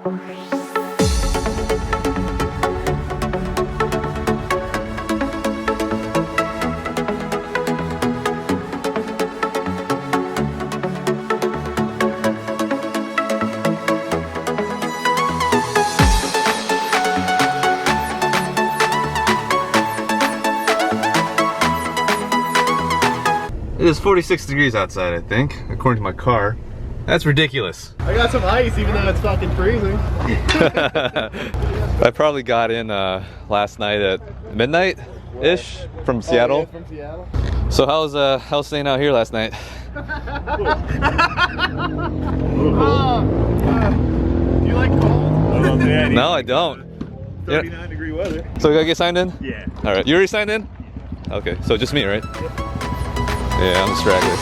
It is 46 degrees outside, I think, according to my car. That's ridiculous. I got some ice even though it's fucking freezing. I probably got in last night at midnight-ish from Seattle. Oh, yeah, from Seattle. So how's staying out here last night? Do you like cold? No, I don't. 39 degree weather. So we gotta get signed in? Yeah. All right, you already signed in? Okay, so just me, right? Yeah, I'm the straggler.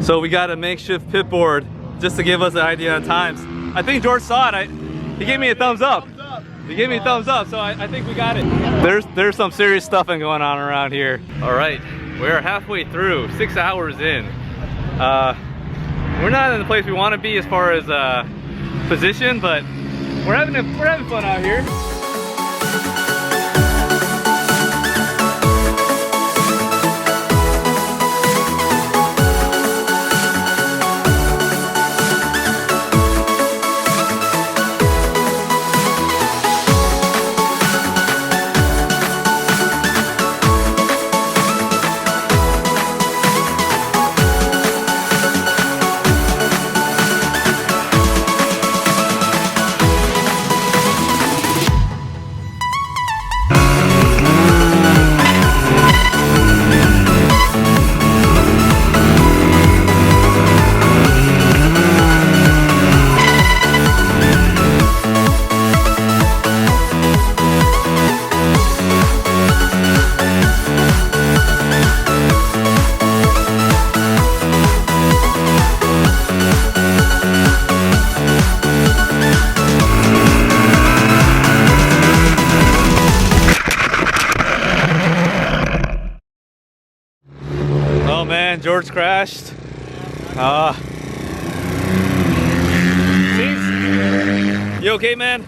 So we got a makeshift pit board just to give us an idea of times. I think George saw it. He gave me a thumbs up. He gave me a thumbs up, so I think we got it. There's some serious stuffing going on around here. All right, we're halfway through, 6 hours in. We're not in the place we want to be as far as position, but we're having fun out here. Oh man, George crashed. You okay, man?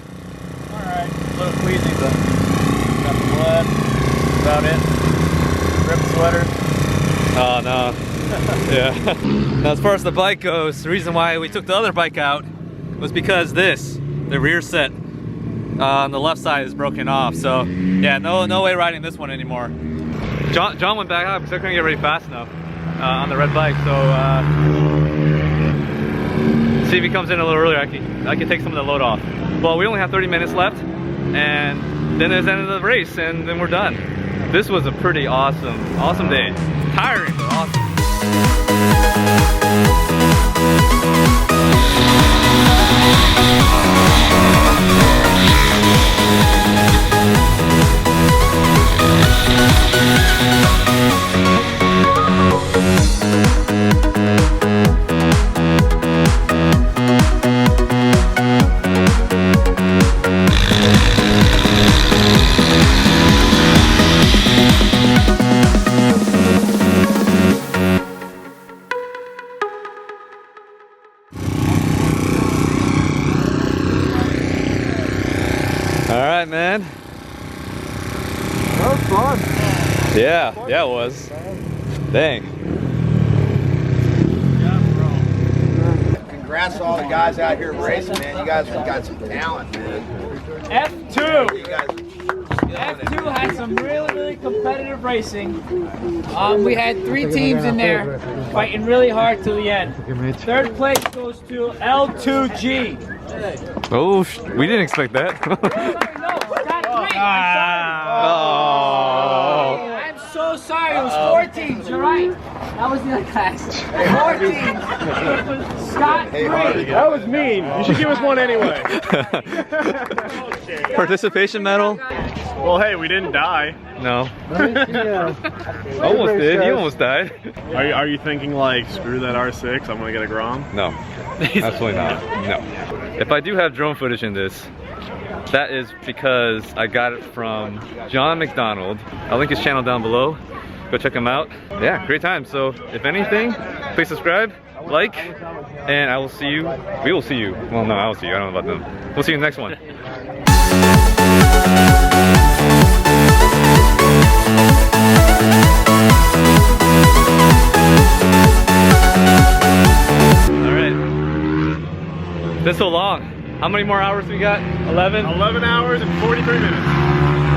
Alright, a little queasy, but got the blood. About it. Ripped sweater. Oh no. Yeah. Now as far as the bike goes, the reason why we took the other bike out was because the rear set on the left side is broken off. So yeah, no way riding this one anymore. John went back out because I couldn't get ready fast enough on the red bike. So see if he comes in a little earlier. I can take some of the load off. Well, we only have 30 minutes left, and then it's the end of the race, and then we're done. This was a pretty awesome day. Tiring, but awesome. Alright, man. That was fun. Yeah, it was. Dang. Congrats to all the guys out here racing, man. You guys have got some talent, man. F2! F2 had some really competitive racing. We had 3 teams in there fighting really hard till the end. 3rd place goes to L2G. Oh, we didn't expect that. No, got 3. I'm so sorry. It was 4 teams. You're right. That was the other class. 4 teams. Scott 3. That was mean. You should give us one anyway. Participation medal? Well, hey, we didn't die. No. Almost did. You almost died. Are you thinking like, screw that R6, I'm gonna get a Grom? No, absolutely not. No. If I do have drone footage in this, that is because I got it from John McDonald. I'll link his channel down below. Go check him out. Yeah, great time. So if anything, please subscribe, like, and I will see you. We will see you. Well, no, I will see you. I don't know about them. We'll see you in the next one. Been so long. How many more hours we got? 11? 11 hours and 43 minutes.